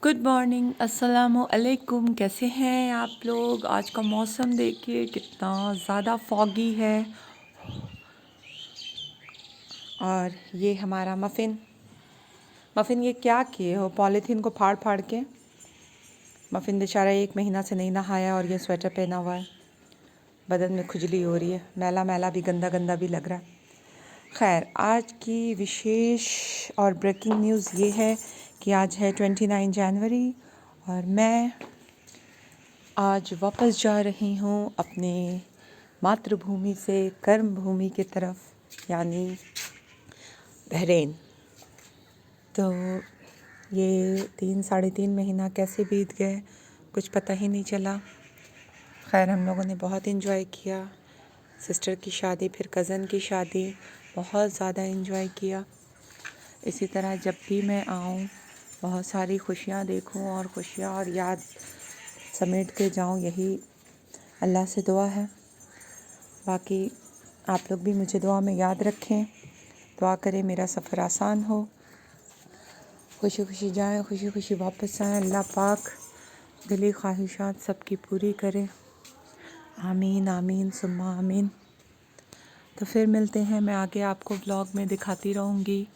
Good morning, अस्सलामु अलैकुम। कैसे हैं आप लोग? आज का मौसम देखिए कितना ज़्यादा फॉगी है। और ये हमारा मफ़िन मफ़िन ये क्या किए हो? पॉलीथीन को फाड़ फाड़ के। मफ़िन बेचारा 1 महीना से नहीं नहाया और ये स्वेटर पहना हुआ है। बदन में खुजली हो रही है, मैला मैला भी, गंदा गंदा भी लग रहा है। खैर, आज की विशेष और ब्रेकिंग न्यूज़ ये है कि आज है 29 जनवरी और मैं आज वापस जा रही हूँ अपने मातृभूमि से कर्म भूमि की तरफ, यानी बहरीन। तो ये 3 साढ़े 3 महीना कैसे बीत गए कुछ पता ही नहीं चला। खैर, हम लोगों ने बहुत इन्जॉय किया। सिस्टर की शादी, फिर कज़न की शादी, बहुत ज़्यादा इन्जॉय किया। इसी तरह जब भी मैं आऊँ बहुत सारी खुशियाँ देखूँ और खुशियाँ और याद समेट के जाऊँ, यही अल्लाह से दुआ है। बाकी आप लोग भी मुझे दुआ में याद रखें, दुआ करें मेरा सफ़र आसान हो, खुशी खुशी जाएं, खुशी खुशी वापस आएं। अल्लाह पाक दिली ख्वाहिशात सबकी पूरी करे। आमीन आमीन सुम्मा आमीन। तो फिर मिलते हैं, मैं आगे आपको ब्लॉग में दिखाती रहूँगी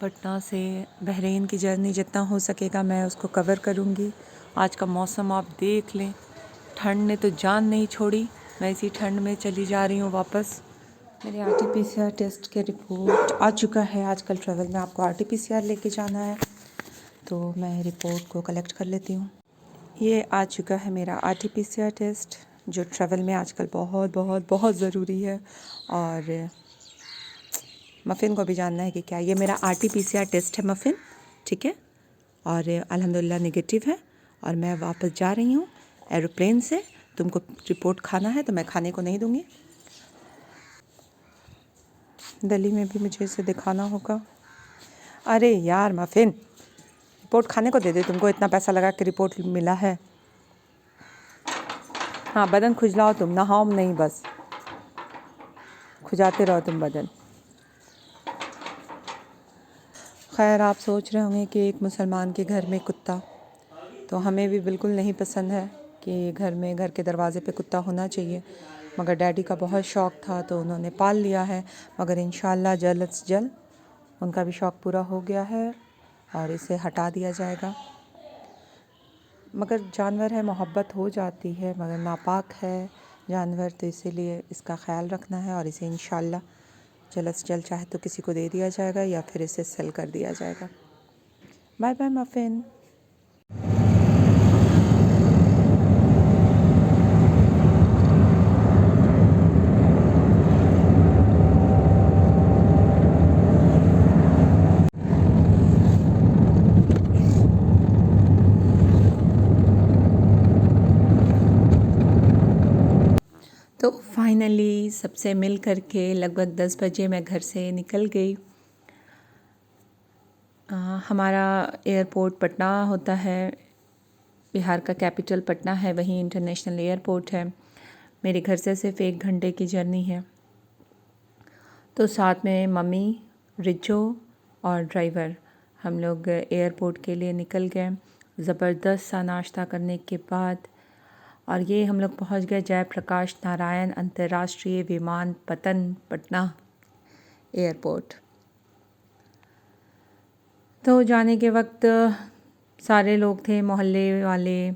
पटना से बहरीन की जर्नी। जितना हो सकेगा मैं उसको कवर करूँगी। आज का मौसम आप देख लें, ठंड ने तो जान नहीं छोड़ी। मैं इसी ठंड में चली जा रही हूँ वापस। मेरे आरटीपीसीआर टेस्ट के रिपोर्ट आ चुका है। आजकल ट्रैवल में आपको आरटीपीसीआर लेके जाना है, तो मैं रिपोर्ट को कलेक्ट कर लेती हूँ। ये आ चुका है मेरा आरटीपीसीआर टेस्ट, जो ट्रैवल में आजकल बहुत बहुत बहुत ज़रूरी है। और मफ़िन को भी जानना है कि क्या ये मेरा आरटीपीसीआर टेस्ट है मफ़िन, ठीक है। और अल्हम्दुलिल्लाह नेगेटिव है और मैं वापस जा रही हूँ एरोप्लेन से। तुमको रिपोर्ट खाना है तो मैं खाने को नहीं दूँगी। दिल्ली में भी मुझे इसे दिखाना होगा। अरे यार मफ़िन, रिपोर्ट खाने को दे दे, तुमको इतना पैसा लगा के रिपोर्ट मिला है। हाँ, बदन खुजलाओ तुम, नहाओ नहीं, बस खुजाते रहो तुम बदन। खैर, आप सोच रहे होंगे कि एक मुसलमान के घर में कुत्ता, तो हमें भी बिल्कुल नहीं पसंद है कि घर के दरवाज़े पे कुत्ता होना चाहिए। मगर डैडी का बहुत शौक़ था तो उन्होंने पाल लिया है। मगर इंशाल्लाह जल्द से जल्द उनका भी शौक़ पूरा हो गया है और इसे हटा दिया जाएगा। मगर जानवर है, मोहब्बत हो जाती है, मगर नापाक है जानवर, तो इसीलिए इसका ख़्याल रखना है और इसे इंशाल्लाह जल्द से जल्द चाहे तो किसी को दे दिया जाएगा या फिर इसे सेल कर दिया जाएगा। Bye bye muffin. तो फाइनली सबसे मिल करके लगभग 10 बजे मैं घर से निकल गई। हमारा एयरपोर्ट पटना होता है, बिहार का कैपिटल पटना है, वहीं इंटरनेशनल एयरपोर्ट है। मेरे घर से सिर्फ 1 घंटे की जर्नी है। तो साथ में मम्मी, रिचो और ड्राइवर, हम लोग एयरपोर्ट के लिए निकल गए ज़बरदस्त सा नाश्ता करने के बाद। और ये हम लोग पहुंच गए जयप्रकाश नारायण अंतर्राष्ट्रीय विमानपत्तन पटना एयरपोर्ट। तो जाने के वक्त सारे लोग थे, मोहल्ले वाले,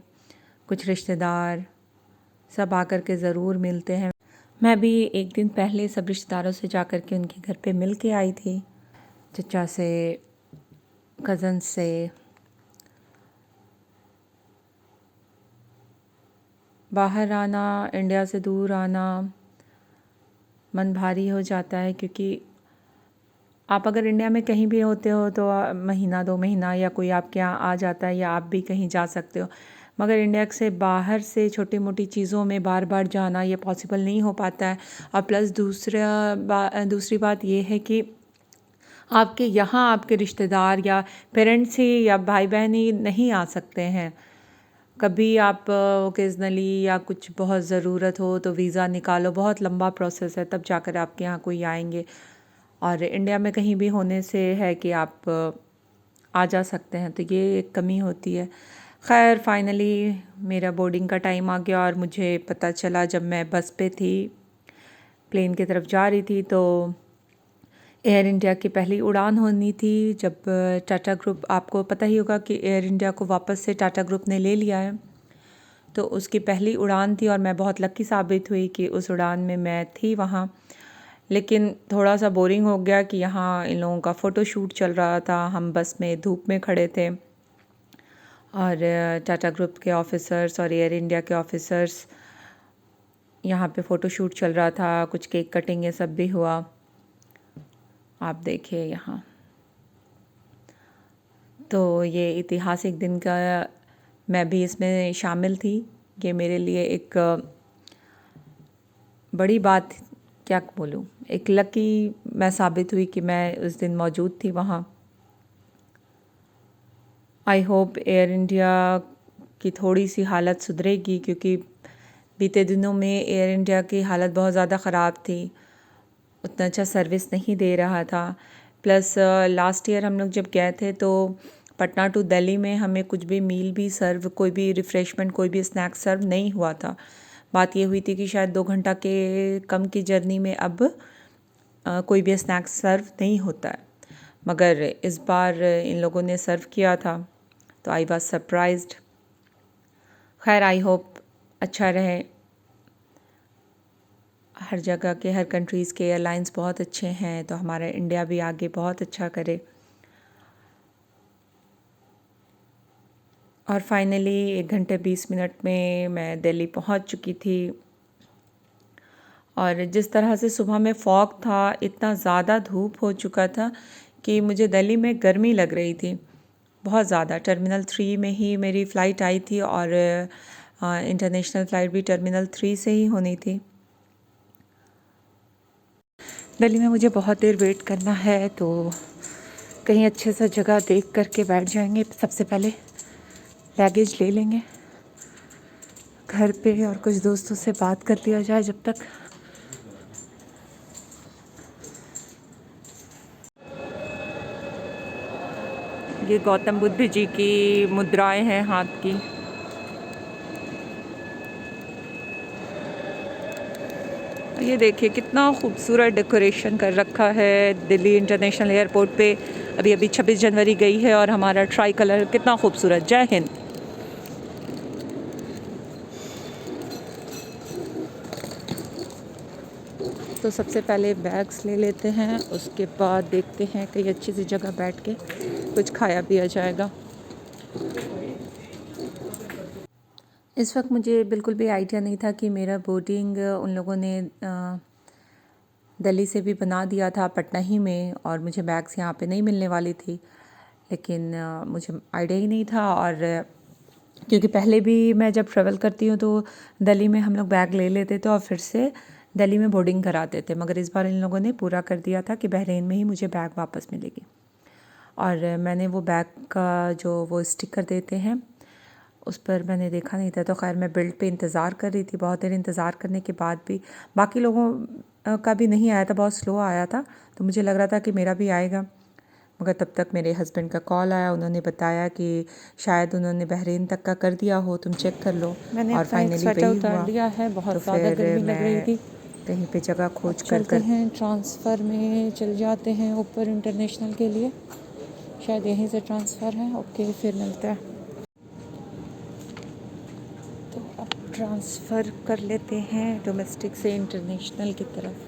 कुछ रिश्तेदार, सब आकर के ज़रूर मिलते हैं। मैं भी एक दिन पहले सब रिश्तेदारों से जाकर के उनके घर पे मिल के आई थी, चचा से, कज़न से। बाहर आना, इंडिया से दूर आना, मन भारी हो जाता है, क्योंकि आप अगर इंडिया में कहीं भी होते हो तो महीना 2 महीना या कोई आपके यहाँ आ जाता है या आप भी कहीं जा सकते हो। मगर इंडिया से बाहर से छोटी मोटी चीज़ों में बार बार जाना ये पॉसिबल नहीं हो पाता है। और प्लस दूसरी बात ये है कि आपके यहाँ आपके रिश्तेदार या पेरेंट्स ही या भाई बहन ही नहीं आ सकते हैं। कभी आप ओकेजनली या कुछ बहुत ज़रूरत हो तो वीज़ा निकालो, बहुत लंबा प्रोसेस है, तब जाकर आपके यहाँ कोई आएंगे। और इंडिया में कहीं भी होने से है कि आप आ जा सकते हैं, तो ये एक कमी होती है। खैर फाइनली मेरा बोर्डिंग का टाइम आ गया और मुझे पता चला जब मैं बस पे थी, प्लेन की तरफ जा रही थी, तो एयर इंडिया की पहली उड़ान होनी थी। जब टाटा ग्रुप, आपको पता ही होगा कि एयर इंडिया को वापस से टाटा ग्रुप ने ले लिया है, तो उसकी पहली उड़ान थी और मैं बहुत लकी साबित हुई कि उस उड़ान में मैं थी वहाँ। लेकिन थोड़ा सा बोरिंग हो गया कि यहाँ इन लोगों का फ़ोटो शूट चल रहा था, हम बस में धूप में खड़े थे और टाटा ग्रुप के ऑफिसर्स और एयर इंडिया के ऑफिसर्स, यहाँ पे फ़ोटो शूट चल रहा था, कुछ केक कटिंग ये सब भी हुआ, आप देखिए यहाँ। तो ये ऐतिहासिक दिन का मैं भी इसमें शामिल थी। ये मेरे लिए एक बड़ी बात, क्या बोलूँ, एक लकी मैं साबित हुई कि मैं उस दिन मौजूद थी वहाँ। आई होप एयर इंडिया की थोड़ी सी हालत सुधरेगी, क्योंकि बीते दिनों में एयर इंडिया की हालत बहुत ज़्यादा ख़राब थी, उतना अच्छा सर्विस नहीं दे रहा था। प्लस लास्ट ईयर हम लोग जब गए थे तो पटना टू दिल्ली में हमें कुछ भी मील भी सर्व, कोई भी रिफ़्रेशमेंट, कोई भी स्नैक्स सर्व नहीं हुआ था। बात ये हुई थी कि शायद 2 घंटा के कम की जर्नी में अब कोई भी स्नैक्स सर्व नहीं होता है, मगर इस बार इन लोगों ने सर्व किया था, तो आई वॉज सरप्राइज्ड। खैर आई होप अच्छा रहे। हर जगह के, हर कंट्रीज़ के एयरलाइंस बहुत अच्छे हैं, तो हमारा इंडिया भी आगे बहुत अच्छा करे। और फाइनली 1 घंटे 20 मिनट में मैं दिल्ली पहुंच चुकी थी। और जिस तरह से सुबह में फॉग था, इतना ज़्यादा धूप हो चुका था कि मुझे दिल्ली में गर्मी लग रही थी बहुत ज़्यादा। टर्मिनल 3 में ही मेरी फ़्लाइट आई थी और इंटरनेशनल फ़्लाइट भी टर्मिनल 3 से ही होनी थी। दिल्ली में मुझे बहुत देर वेट करना है, तो कहीं अच्छे सा जगह देख करके बैठ जाएंगे। सबसे पहले लगेज ले लेंगे घर पे और कुछ दोस्तों से बात कर लिया जाए जब तक। ये गौतम बुद्ध जी की मुद्राएं हैं हाथ की। ये देखिए कितना खूबसूरत डेकोरेशन कर रखा है दिल्ली इंटरनेशनल एयरपोर्ट पे। अभी 26 जनवरी गई है और हमारा ट्राई कलर कितना खूबसूरत। जय हिंद। तो सबसे पहले बैग्स ले लेते हैं, उसके बाद देखते हैं कहीं अच्छी सी जगह बैठ के कुछ खाया पिया जाएगा। इस वक्त मुझे बिल्कुल भी आइडिया नहीं था कि मेरा बोर्डिंग उन लोगों ने दिल्ली से भी बना दिया था पटना ही में, और मुझे बैग्स यहाँ पे नहीं मिलने वाली थी। लेकिन मुझे आइडिया ही नहीं था, और क्योंकि पहले भी मैं जब ट्रैवल करती हूँ तो दिल्ली में हम लोग बैग ले लेते थे और फिर से दिल्ली में बोर्डिंग कराते थे, मगर इस बार इन लोगों ने पूरा कर दिया था कि बहरीन में ही मुझे बैग वापस मिलेगी। और मैंने वो बैग का जो वो स्टिकर देते हैं उस पर मैंने देखा नहीं था, तो खैर मैं बिल्ड पे इंतज़ार कर रही थी। बहुत देर इंतज़ार करने के बाद भी बाकी लोगों का भी नहीं आया था, बहुत स्लो आया था, तो मुझे लग रहा था कि मेरा भी आएगा। मगर तब तक मेरे हस्बैंड का कॉल आया, उन्होंने बताया कि शायद उन्होंने बहरीन तक का कर दिया हो, तुम चेक कर लो। मैंने और फाइनली वही उतार लिया है, बहुत ज़्यादा गर्मी लग रही थी। कहीं पे जगह खोज कर चलते हैं, ट्रांसफ़र में चल जाते हैं ऊपर इंटरनेशनल के लिए, शायद यहीं से ट्रांसफ़र है। ओके, फिर मिलता है। तो अब ट्रांसफ़र कर लेते हैं डोमेस्टिक से इंटरनेशनल की तरफ।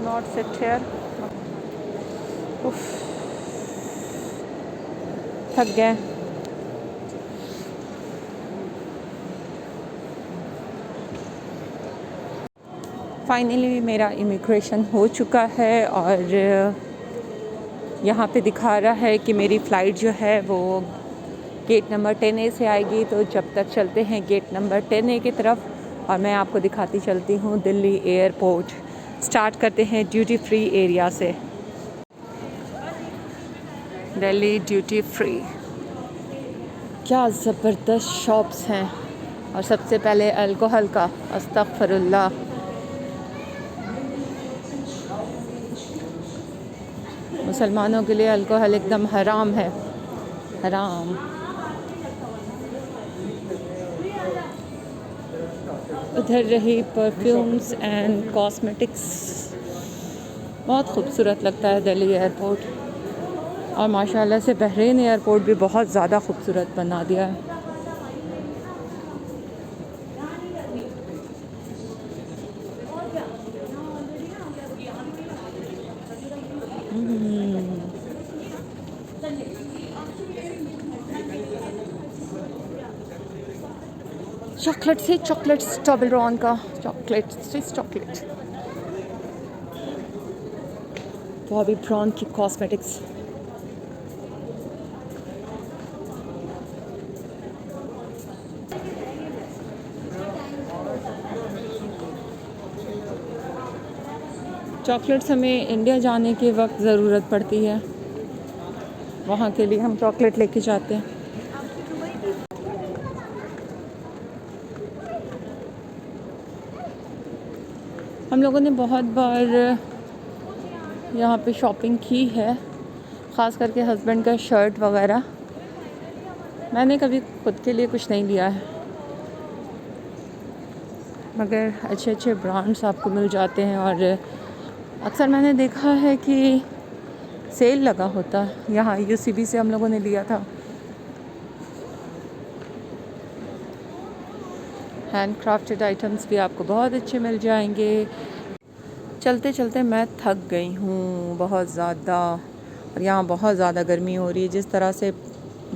Not sit here. उफ, थक गए। फाइनली मेरा इमिग्रेशन हो चुका है और यहाँ पे दिखा रहा है कि मेरी फ़्लाइट जो है वो गेट नंबर 10A से आएगी। तो जब तक चलते हैं गेट नंबर 10A की तरफ और मैं आपको दिखाती चलती हूँ दिल्ली एयरपोर्ट। स्टार्ट करते हैं ड्यूटी फ्री एरिया से। दिल्ली ड्यूटी फ्री, क्या ज़बरदस्त शॉप्स हैं। और सबसे पहले अल्कोहल का, अस्तगफिरुल्लाह। मुसलमानों के लिए अल्कोहल एकदम हराम है, हराम। उधर रही परफ्यूम्स एंड कॉस्मेटिक्स। बहुत खूबसूरत लगता है दिल्ली एयरपोर्ट। और माशाल्लाह से बहरीन एयरपोर्ट भी बहुत ज़्यादा खूबसूरत बना दिया है। चॉकलेट से चॉकलेट, टोबलरोन का chocolate, Swiss chocolate, Bobby brown की कॉस्मेटिक्स। चॉकलेट्स हमें इंडिया जाने के वक्त ज़रूरत पड़ती है, वहाँ के लिए हम चॉकलेट लेके जाते हैं। हम लोगों ने बहुत बार यहाँ पे शॉपिंग की है, ख़ास करके हस्बैंड का शर्ट वगैरह। मैंने कभी खुद के लिए कुछ नहीं लिया है, मगर अच्छे अच्छे ब्रांड्स आपको मिल जाते हैं। और अक्सर मैंने देखा है कि सेल लगा होता है। यहाँ UCB से हम लोगों ने लिया था। हैंड क्राफ्टेड आइटम्स भी आपको बहुत अच्छे मिल जाएंगे। चलते चलते मैं थक गई हूँ बहुत ज़्यादा, और यहाँ बहुत ज़्यादा गर्मी हो रही है। जिस तरह से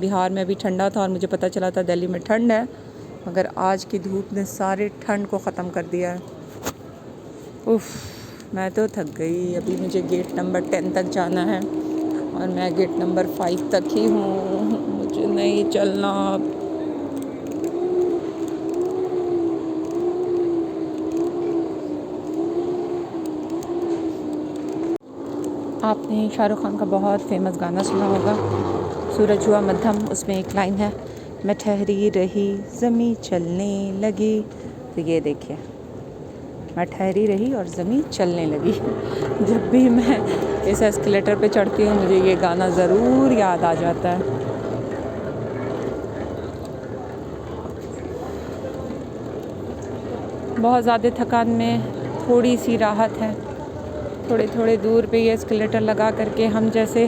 बिहार में अभी ठंडा था और मुझे पता चला था दिल्ली में ठंड है, मगर आज की धूप ने सारे ठंड को ख़त्म कर दिया है। उफ़, मैं तो थक गई। अभी मुझे गेट नंबर 10 तक जाना है और मैं गेट नंबर 5 तक ही हूँ, मुझे नहीं चलना। आपने शाहरुख खान का बहुत फेमस गाना सुना होगा, सूरज हुआ मध्यम। उसमें एक लाइन है, मैं ठहरी रही ज़मीं चलने लगी। तो ये देखिए, मैं ठहरी रही और ज़मीं चलने लगी। जब भी मैं इस एस्केलेटर पे चढ़ती हूँ मुझे ये गाना ज़रूर याद आ जाता है। बहुत ज़्यादा थकान में थोड़ी सी राहत है। थोड़े थोड़े दूर पे ये एस्केलेटर लगा करके हम जैसे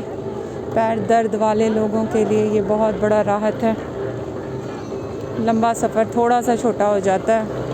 पैर दर्द वाले लोगों के लिए ये बहुत बड़ा राहत है। लंबा सफ़र थोड़ा सा छोटा हो जाता है।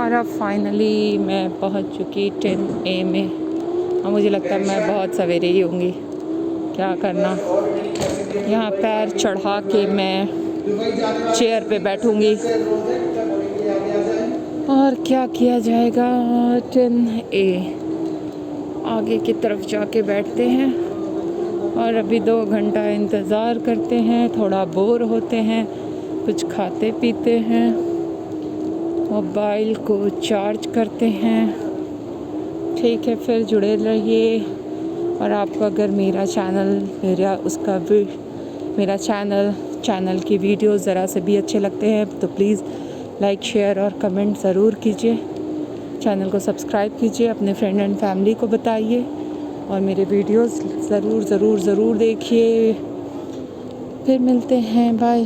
और अब फाइनली मैं पहुंच चुकी 10A में। और मुझे लगता है मैं बहुत सवेरे ही होंगी, क्या करना। यहाँ पैर चढ़ा के मैं चेयर पे बैठूंगी और क्या किया जाएगा। 10A आगे की तरफ जाके बैठते हैं और अभी 2 घंटा इंतज़ार करते हैं। थोड़ा बोर होते हैं, कुछ खाते पीते हैं, मोबाइल को चार्ज करते हैं। ठीक है, फिर जुड़े रहिए। और आपको अगर मेरा चैनल की वीडियो ज़रा से भी अच्छे लगते हैं तो प्लीज़ लाइक, शेयर और कमेंट ज़रूर कीजिए। चैनल को सब्सक्राइब कीजिए, अपने फ्रेंड एंड फैमिली को बताइए और मेरे वीडियोस ज़रूर देखिए। फिर मिलते हैं, बाय।